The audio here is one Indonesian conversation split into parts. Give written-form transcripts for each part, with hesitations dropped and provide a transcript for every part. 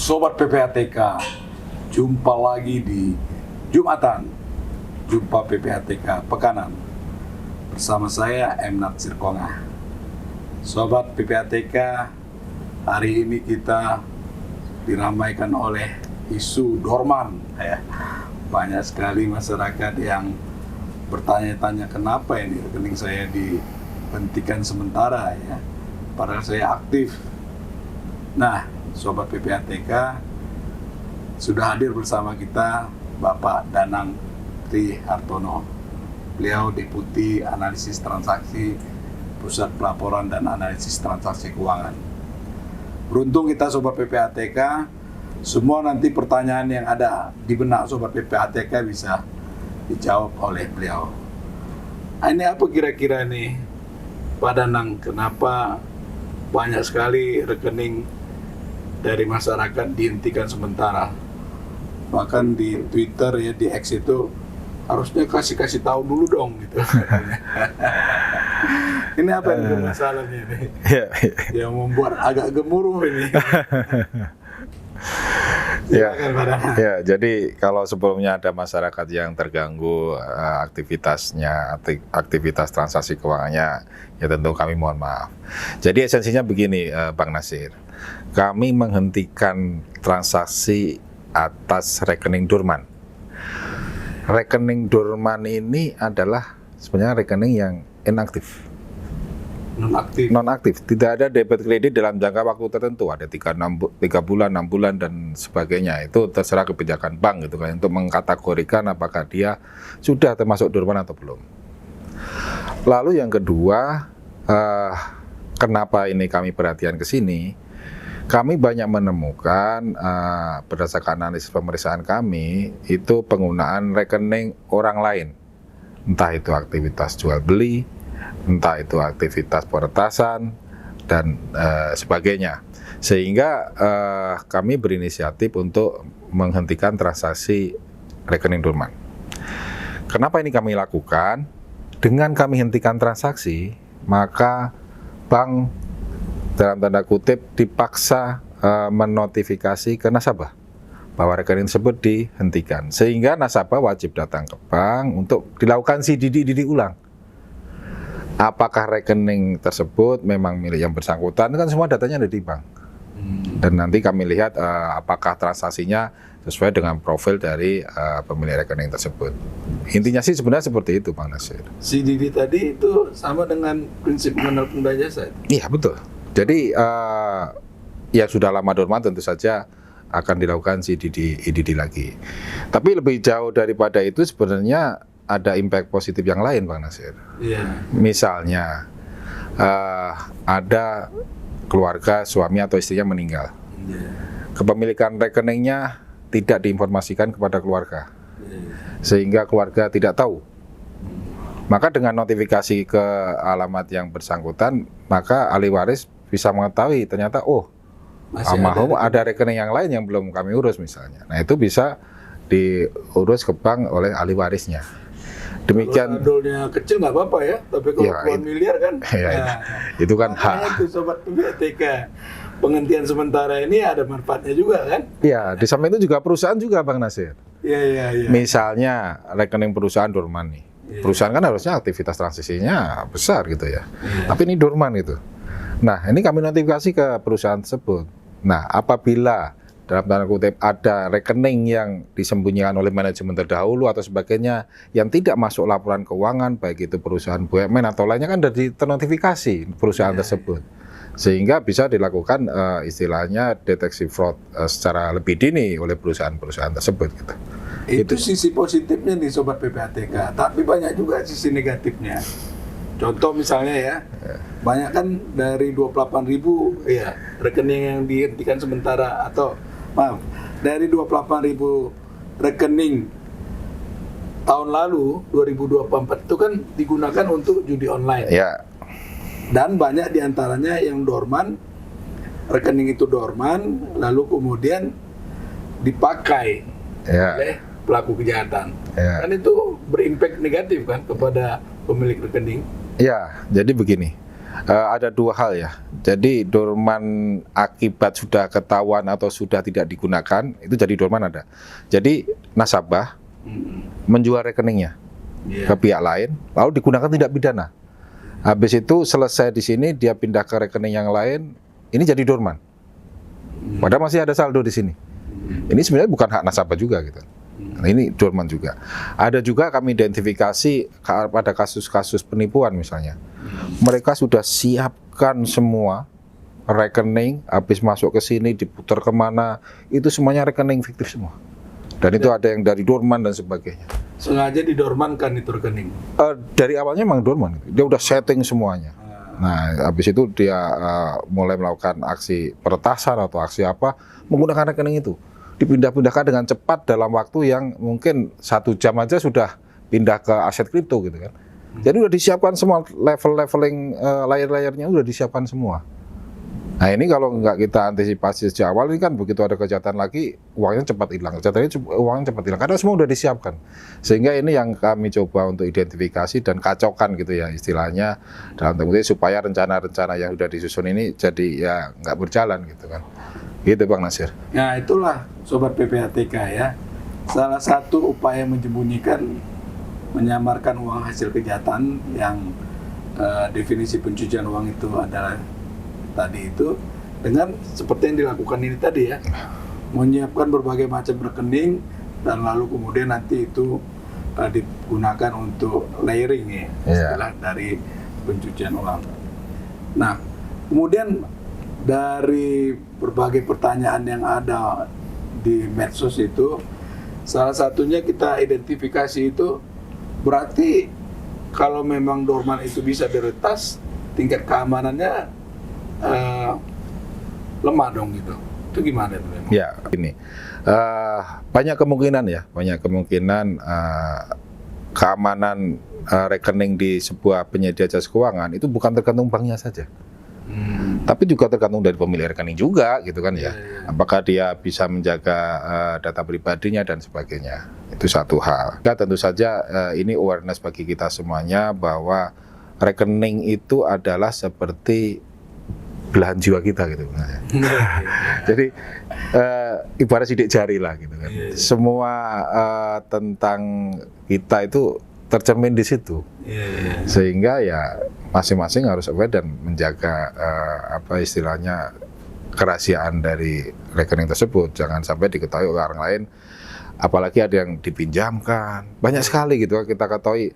Sobat PPATK, jumpa lagi di Jumatan, Jumpa PPATK Pekanan. Bersama saya M. Natsir Konga. Sobat PPATK, hari ini kita diramaikan oleh isu dorman. Banyak sekali masyarakat yang bertanya-tanya kenapa ini rekening saya dihentikan sementara ya. Padahal saya aktif. Nah, Sobat PPATK, sudah hadir bersama kita Bapak Danang Trihartono. Beliau Deputi Analisis Transaksi Pusat Pelaporan dan Analisis Transaksi Keuangan. Beruntung kita Sobat PPATK, semua nanti pertanyaan yang ada di benak Sobat PPATK bisa dijawab oleh beliau. Ini apa kira-kira nih Pak Danang, kenapa banyak sekali rekening dari masyarakat dihentikan sementara? Bahkan di Twitter ya, di X itu harusnya kasih tahu dulu dong gitu. Ini apa yang masalahnya ini? Yang membuat agak gemuruh ini. Ya, jadi kalau sebelumnya ada masyarakat yang terganggu aktivitas transaksi keuangannya, ya tentu kami mohon maaf. Jadi esensinya begini, Bang Nasir, kami menghentikan transaksi atas rekening dorman. Rekening dorman ini adalah sebenarnya rekening yang inaktif. Non-aktif, tidak ada debit kredit dalam jangka waktu tertentu, ada 3 bulan, 6 bulan dan sebagainya. Itu terserah kebijakan bank gitu kan, untuk mengkategorikan apakah dia sudah termasuk dorman atau belum. Lalu yang kedua, kenapa ini kami perhatian ke sini? Kami banyak menemukan berdasarkan analisis pemeriksaan kami itu penggunaan rekening orang lain, entah itu aktivitas jual beli, entah itu aktivitas peretasan dan sebagainya, sehingga kami berinisiatif untuk menghentikan transaksi rekening dorman. Kenapa ini kami lakukan? Dengan kami hentikan transaksi, maka bank dalam tanda kutip dipaksa menotifikasi ke nasabah bahwa rekening tersebut dihentikan, sehingga nasabah wajib datang ke bank untuk dilakukan sidik ulang. Apakah rekening tersebut memang milik yang bersangkutan? Kan semua datanya ada di bank. Dan nanti kami lihat apakah transaksinya sesuai dengan profil dari pemilik rekening tersebut. Intinya sih sebenarnya seperti itu, Bang Nasir. CDD tadi itu sama dengan prinsip mengenal pengguna jasa? Iya, betul. Jadi ya sudah lama dorman tentu saja akan dilakukan CDD IDD lagi. Tapi lebih jauh daripada itu sebenarnya ada impact positif yang lain, Bang Nasir. Misalnya ada keluarga suami atau istrinya meninggal, kepemilikan rekeningnya tidak diinformasikan kepada keluarga, sehingga keluarga tidak tahu. Maka dengan notifikasi ke alamat yang bersangkutan, maka ahli waris bisa mengetahui ternyata almarhum ada rekening yang lain yang belum kami urus misalnya. Nah, itu bisa diurus ke bank oleh ahli warisnya. Demikian. Kalau adolnya kecil nggak apa-apa ya, tapi kalau puluhan miliar kan, itu kan hak. Itu Sobat PPATK, penghentian sementara ini ada manfaatnya juga kan? Iya, di samping itu juga perusahaan juga, Bang Nasir. Iya. Misalnya rekening perusahaan dorman nih. Perusahaan kan harusnya aktivitas transaksinya besar gitu ya. Tapi ini dorman gitu. Nah, ini kami notifikasi ke perusahaan tersebut. Nah, apabila dalam tanda kutip ada rekening yang disembunyikan oleh manajemen terdahulu atau sebagainya yang tidak masuk laporan keuangan, baik itu perusahaan BUMN atau lainnya, kan sudah ternotifikasi perusahaan tersebut, sehingga bisa dilakukan istilahnya deteksi fraud secara lebih dini oleh perusahaan-perusahaan tersebut gitu. Itu sisi positifnya nih Sobat PPATK, tapi banyak juga sisi negatifnya. Contoh misalnya ya, banyak kan dari 28.000 rekening yang dihentikan sementara, atau dari 28.000 rekening tahun lalu 2024 itu kan digunakan untuk judi online. Dan banyak diantaranya yang dorman, rekening itu dorman, lalu kemudian dipakai oleh pelaku kejahatan. Kan itu berimpact negatif kan kepada pemilik rekening. Ya, jadi begini, Ada dua hal ya. Jadi dorman akibat sudah ketahuan atau sudah tidak digunakan itu jadi dorman ada. Jadi nasabah menjual rekeningnya ke pihak lain, lalu digunakan tindak pidana. Habis itu selesai di sini dia pindah ke rekening yang lain, ini jadi dorman. Padahal masih ada saldo di sini. Ini sebenarnya bukan hak nasabah juga gitu. Nah, ini dorman juga. Ada juga kami identifikasi pada kasus-kasus penipuan misalnya. Mereka sudah siapkan semua rekening, habis masuk ke sini diputar kemana, itu semuanya rekening fiktif semua. Dan itu ada yang dari dorman dan sebagainya. Sengaja didormankan itu rekening. Dari awalnya memang dorman, dia udah setting semuanya. Nah, habis itu dia mulai melakukan aksi peretasan atau aksi apa menggunakan rekening itu. Dipindah-pindahkan dengan cepat dalam waktu yang mungkin 1 jam aja sudah pindah ke aset kripto gitu kan. Jadi udah disiapkan semua leveling layer-layernya udah disiapkan semua. Nah ini kalau nggak kita antisipasi sejak awal ini kan begitu ada kejahatan lagi uangnya cepat hilang, uangnya cepat hilang karena semua udah disiapkan. Sehingga ini yang kami coba untuk identifikasi dan kacaukan gitu ya istilahnya dalam tempo supaya rencana-rencana yang sudah disusun ini jadi ya nggak berjalan gitu kan. Gitu Bang Nasir. Nah itulah Sobat PPATK ya, salah satu upaya menyembunyikan, menyamarkan uang hasil kejahatan yang definisi pencucian uang itu adalah tadi itu dengan seperti yang dilakukan ini tadi ya, menyiapkan berbagai macam rekening dan lalu kemudian nanti itu digunakan untuk layering ya, istilah dari pencucian uang. Nah kemudian dari berbagai pertanyaan yang ada di medsos itu, salah satunya kita identifikasi itu berarti kalau memang dorman itu bisa diretas, tingkat keamanannya lemah dong gitu. Itu gimana itu memang? Ya, ini banyak kemungkinan ya, keamanan rekening di sebuah penyedia jasa keuangan itu bukan tergantung banknya saja. Tapi juga tergantung dari pemilik rekening juga gitu kan ya. Apakah dia bisa menjaga data pribadinya dan sebagainya. Itu satu hal. Nah, tentu saja ini awareness bagi kita semuanya bahwa rekening itu adalah seperti belahan jiwa kita gitu. Jadi ibarat sidik jari lah gitu kan. Semua tentang kita itu tercermin di situ. Sehingga ya masing-masing harus aware dan menjaga apa istilahnya kerahasiaan dari rekening tersebut. Jangan sampai diketahui oleh orang lain. Apalagi ada yang dipinjamkan. Banyak sekali gitu kita ketahui,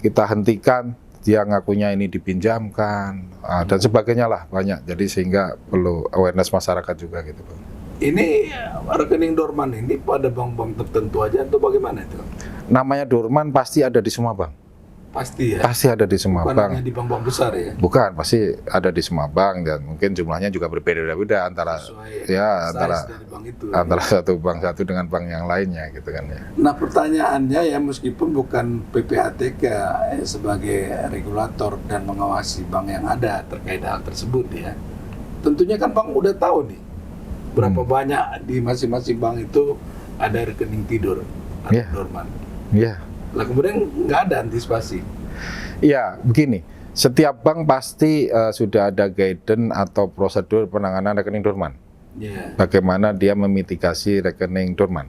kita hentikan, dia ngakunya ini dipinjamkan dan sebagainya lah banyak. Jadi sehingga perlu awareness masyarakat juga gitu Bang. Ini rekening dorman ini pada bank-bank tertentu aja atau bagaimana itu? Namanya dorman pasti ada di semua bank. Pasti ya? Pasti ada di semua bukan bank. Hanya di bank-bank besar ya? Bukan, pasti ada di semua bank dan mungkin jumlahnya juga berbeda-beda antara antara satu bank satu dengan bank yang lainnya gitu kan ya. Nah pertanyaannya ya, meskipun bukan PPATK sebagai regulator dan mengawasi bank yang ada terkait hal tersebut ya, tentunya kan bank udah tahu nih berapa banyak di masing-masing bank itu ada rekening tidur atau dorman. Lah kemudian nggak ada antisipasi. Iya, begini. Setiap bank pasti sudah ada guidance atau prosedur penanganan rekening dorman. Bagaimana dia memitigasi rekening dorman.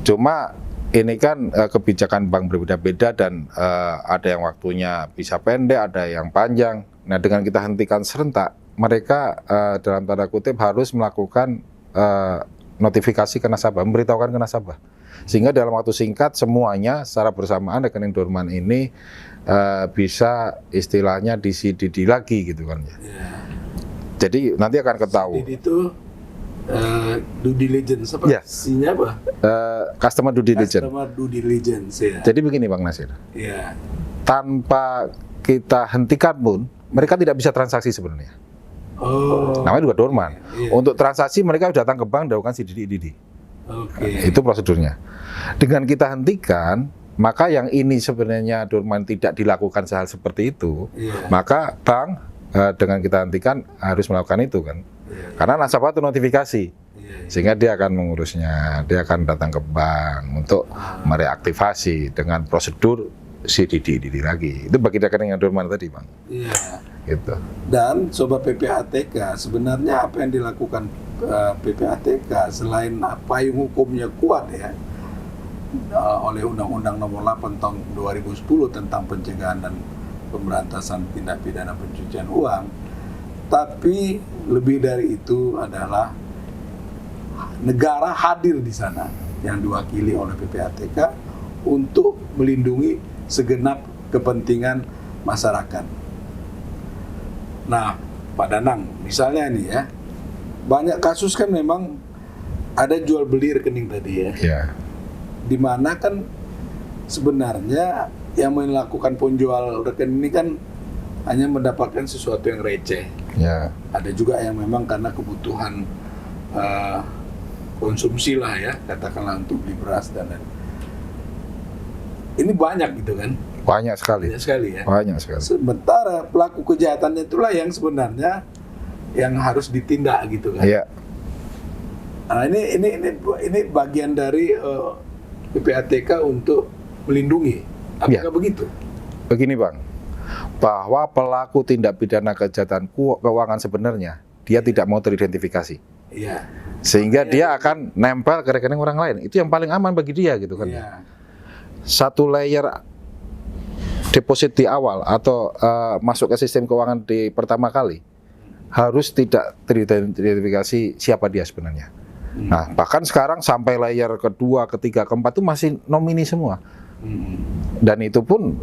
Cuma ini kan kebijakan bank berbeda-beda dan ada yang waktunya bisa pendek, ada yang panjang. Nah, dengan kita hentikan serentak, mereka dalam tanda kutip harus melakukan notifikasi ke nasabah, memberitahukan ke nasabah. Sehingga dalam waktu singkat semuanya secara bersamaan rekening dorman ini bisa istilahnya di-CDD lagi gitu kan ya. Jadi nanti akan ketahui. CDD itu due diligence apa? Isinya apa? Customer due diligence. Customer due diligence ya. Jadi begini Bang Nasir. Tanpa kita hentikan pun mereka tidak bisa transaksi sebenarnya. Namanya juga dorman. Untuk transaksi mereka datang ke bank dan lakukan CDD. Itu prosedurnya. Dengan kita hentikan, maka yang ini sebenarnya dorman tidak dilakukan hal seperti itu, maka bank dengan kita hentikan harus melakukan itu kan. Karena nasabah itu notifikasi, sehingga dia akan mengurusnya, dia akan datang ke bank untuk mereaktivasi dengan prosedur si Didi lagi. Itu bagi rekening yang dorman tadi, Bang. Iya. Gitu. Dan Sobat PPATK, sebenarnya apa yang dilakukan PPATK selain payung hukumnya kuat ya, oleh Undang-Undang Nomor 8 Tahun 2010 tentang pencegahan dan pemberantasan tindak pidana pencucian uang, tapi lebih dari itu adalah negara hadir di sana yang diwakili oleh PPATK untuk melindungi segenap kepentingan masyarakat. Nah, Pak Danang, misalnya nih ya, banyak kasus kan memang ada jual beli rekening tadi ya. Ya. Di mana kan sebenarnya yang melakukan penjual rekening ini kan hanya mendapatkan sesuatu yang receh. Ya. Ada juga yang memang karena kebutuhan konsumsi lah ya, katakanlah untuk beli beras dan lain. Ini banyak gitu kan? Banyak sekali. Banyak sekali ya. Banyak sekali. Sementara pelaku kejahatannya itulah yang sebenarnya yang harus ditindak gitu kan? Iya. Nah ini bagian dari PPATK untuk melindungi. Apakah begitu? Begini, Bang, bahwa pelaku tindak pidana kejahatan keuangan sebenarnya dia tidak mau teridentifikasi. Iya. Sehingga dia akan nempel ke rekening orang lain. Itu yang paling aman bagi dia gitu kan. Iya. Satu layer deposit di awal atau masuk ke sistem keuangan di pertama kali harus tidak teridentifikasi siapa dia sebenarnya. Nah, bahkan sekarang sampai layer kedua, ketiga, keempat itu masih nomini semua. Dan itu pun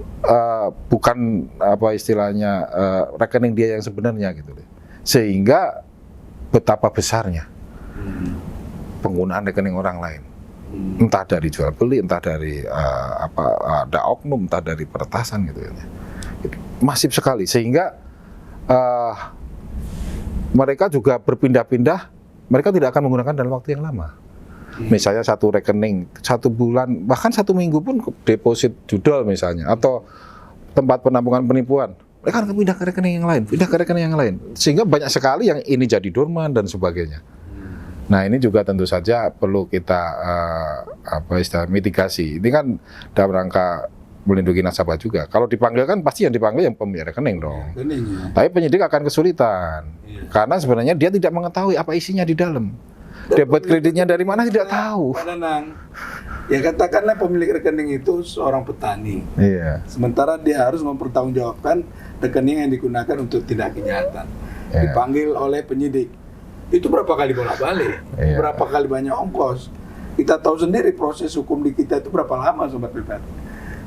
bukan apa istilahnya rekening dia yang sebenarnya gitu. Sehingga betapa besarnya penggunaan rekening orang lain, entah dari jual beli, entah dari ada oknum, entah dari peretasan gitu ya, masif sekali sehingga mereka juga berpindah-pindah, mereka tidak akan menggunakan dalam waktu yang lama. Misalnya satu rekening 1 bulan, bahkan 1 minggu pun deposit judol misalnya, atau tempat penampungan penipuan, mereka akan pindah ke rekening yang lain, pindah ke rekening yang lain, sehingga banyak sekali yang ini jadi dorman dan sebagainya. Nah, ini juga tentu saja perlu kita mitigasi. Ini kan dalam rangka melindungi nasabah juga. Kalau dipanggil kan pasti yang dipanggil yang pemilik rekening dong. Rekeningnya. Tapi penyidik akan kesulitan karena sebenarnya dia tidak mengetahui apa isinya di dalam. Debit kreditnya dari mana tidak tahu. Pak Danang, ya katakanlah pemilik rekening itu seorang petani. Iya. Sementara dia harus mempertanggungjawabkan rekening yang digunakan untuk tindak kejahatan. Iya. Dipanggil oleh penyidik. Itu berapa kali bolak-balik, Iya. berapa kali banyak ongkos. Kita tahu sendiri proses hukum di kita itu berapa lama, Sobat PPATK.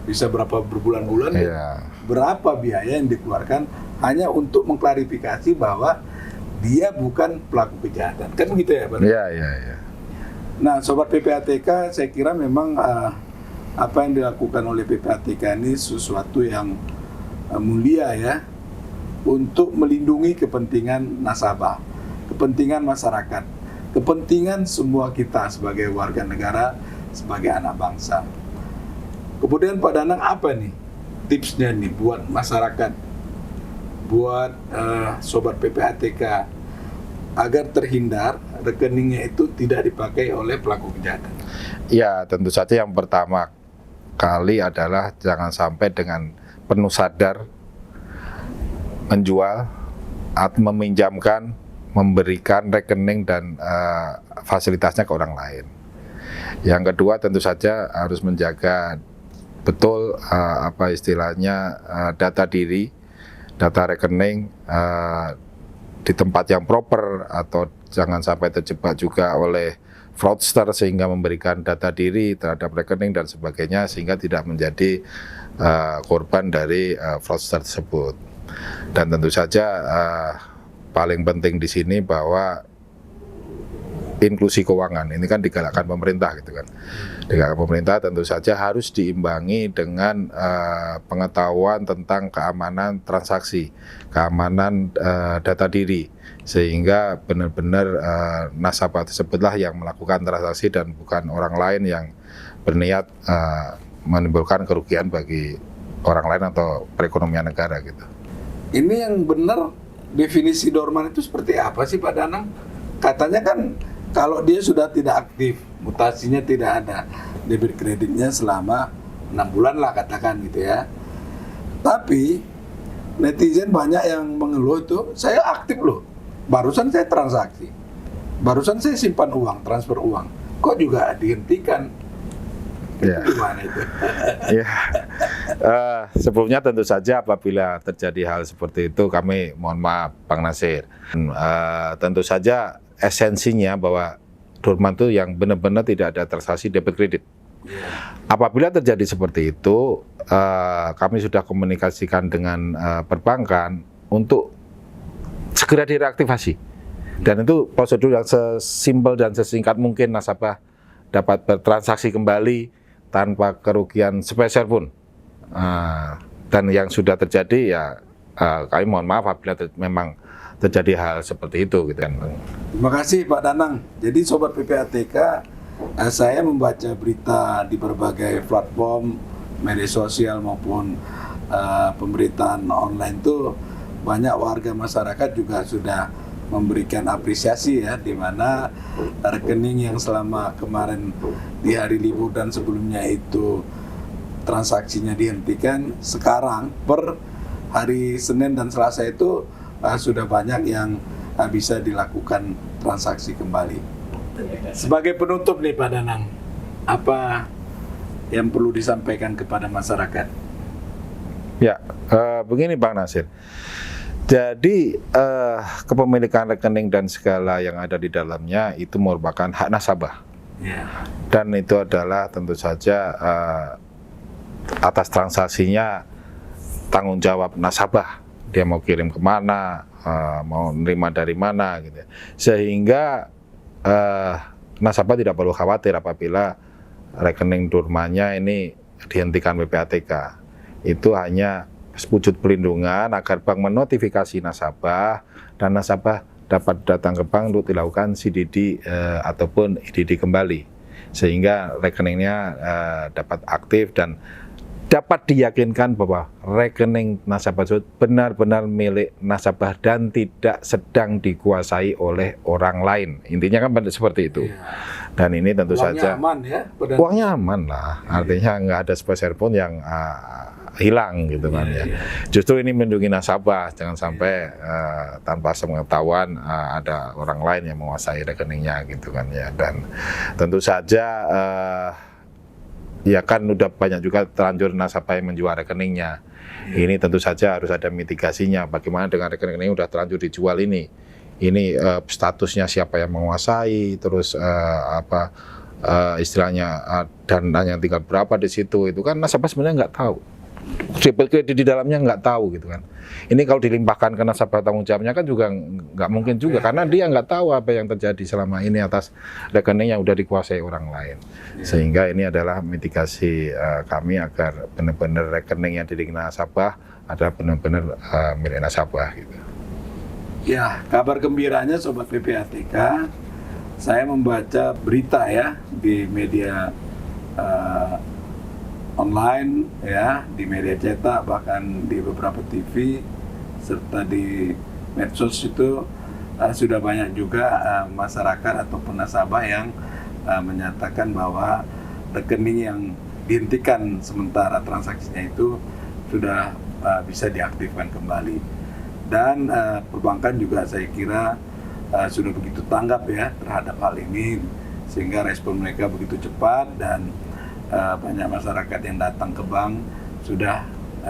Bisa berapa berbulan-bulan, Iya. berapa biaya yang dikeluarkan hanya untuk mengklarifikasi bahwa dia bukan pelaku kejahatan. Kan begitu ya, Pak? Iya, iya, iya. Nah, Sobat PPATK, saya kira memang apa yang dilakukan oleh PPATK ini sesuatu yang mulia ya, untuk melindungi kepentingan nasabah, kepentingan masyarakat, kepentingan semua kita sebagai warga negara, sebagai anak bangsa. Kemudian Pak Danang, apa nih tipsnya nih buat masyarakat, buat Sobat PPATK agar terhindar rekeningnya itu tidak dipakai oleh pelaku kejahatan? Ya, tentu saja yang pertama kali adalah jangan sampai dengan penuh sadar menjual atau meminjamkan, memberikan rekening dan fasilitasnya ke orang lain. Yang kedua tentu saja harus menjaga betul data diri, data rekening di tempat yang proper, atau jangan sampai terjebak juga oleh fraudster sehingga memberikan data diri terhadap rekening dan sebagainya sehingga tidak menjadi korban dari fraudster tersebut. Dan tentu saja paling penting di sini bahwa inklusi keuangan ini kan digalakkan pemerintah gitu kan. Digalakkan pemerintah tentu saja harus diimbangi dengan pengetahuan tentang keamanan transaksi, keamanan data diri, sehingga benar-benar nasabah tersebutlah yang melakukan transaksi dan bukan orang lain yang berniat menimbulkan kerugian bagi orang lain atau perekonomian negara gitu. Ini yang benar definisi dorman itu seperti apa sih Pak Danang? Katanya kan kalau dia sudah tidak aktif, mutasinya tidak ada, debit kreditnya selama 6 bulan lah katakan gitu ya. Tapi netizen banyak yang mengeluh itu, saya aktif loh, barusan saya transaksi, barusan saya simpan uang, transfer uang, kok juga dihentikan? Ya. Itu gimana itu? Ya, sebelumnya tentu saja apabila terjadi hal seperti itu kami mohon maaf Bang Nasir. Tentu saja esensinya bahwa Dorman itu yang benar-benar tidak ada transaksi debit kredit. Apabila terjadi seperti itu, kami sudah komunikasikan dengan perbankan untuk segera direaktivasi. Dan itu prosedur yang sesimpel dan sesingkat mungkin nasabah dapat bertransaksi kembali tanpa kerugian sepeser pun. Dan yang sudah terjadi ya kami mohon maaf apabila memang terjadi hal seperti itu gitu kan. Terima kasih Pak Danang. Jadi Sobat PPATK, saya membaca berita di berbagai platform media sosial maupun pemberitaan online itu banyak warga masyarakat juga sudah memberikan apresiasi ya, di mana rekening yang selama kemarin di hari libur dan sebelumnya itu transaksinya dihentikan, sekarang per hari Senin dan Selasa itu sudah banyak yang bisa dilakukan transaksi kembali. Sebagai penutup nih Pak Danang, apa yang perlu disampaikan kepada masyarakat? Ya, begini Bang Nasir. Jadi kepemilikan rekening dan segala yang ada di dalamnya itu merupakan hak nasabah. Ya. Dan itu adalah tentu saja atas transaksinya tanggung jawab nasabah. Dia mau kirim kemana, mau nerima dari mana gitu. Sehingga nasabah tidak perlu khawatir apabila rekening Dormannya ini dihentikan PPATK. Itu hanya wujud pelindungan agar bank menotifikasi nasabah dan nasabah dapat datang ke bank untuk dilakukan CDD ataupun IDD kembali, sehingga rekeningnya dapat aktif dan dapat diyakinkan bahwa rekening nasabah tersebut benar-benar milik nasabah dan tidak sedang dikuasai oleh orang lain. Intinya kan seperti itu. Dan ini tentu Uangnya saja aman ya? uangnya aman lah, artinya nggak ada sepeser pun yang hilang gitu kan ya. Justru ini melindungi nasabah, jangan sampai tanpa sepengetahuan ada orang lain yang menguasai rekeningnya gitu kan ya. Dan tentu saja ya kan udah banyak juga terlanjur nasabah yang menjual rekeningnya. Ini tentu saja harus ada mitigasinya. Bagaimana dengan rekening udah terlanjur dijual ini? Ini statusnya siapa yang menguasai, terus istilahnya dana yang tinggal berapa di situ, itu kan nasabah sebenarnya nggak tahu. Debit kredit di dalamnya nggak tahu gitu kan. Ini kalau dilimpahkan ke nasabah tanggung jawabnya kan juga nggak mungkin juga, karena dia nggak tahu apa yang terjadi selama ini atas rekening yang udah dikuasai orang lain. Sehingga ini adalah mitigasi kami agar benar-benar rekening yang dimiliki nasabah adalah benar-benar milik nasabah gitu. Ya, kabar gembiranya Sobat PPATK, saya membaca berita ya di media online ya, di media cetak, bahkan di beberapa TV serta di medsos itu sudah banyak juga masyarakat ataupun nasabah yang menyatakan bahwa rekening yang dihentikan sementara transaksinya itu sudah bisa diaktifkan kembali. Dan perbankan juga saya kira sudah begitu tanggap ya terhadap hal ini, sehingga respon mereka begitu cepat dan banyak masyarakat yang datang ke bank sudah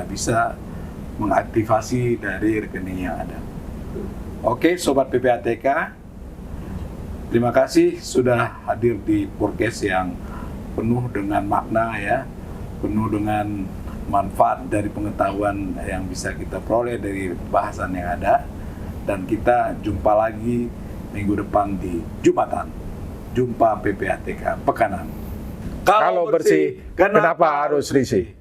bisa mengaktifasi dari rekening yang ada. Oke, Sobat PPATK, terima kasih sudah hadir di podcast yang penuh dengan makna ya, penuh dengan manfaat dari pengetahuan yang bisa kita peroleh dari bahasan yang ada. Dan kita jumpa lagi minggu depan di Jumatan. Jumpa PPATK Pekanan. Kalau bersih, kenapa harus risih?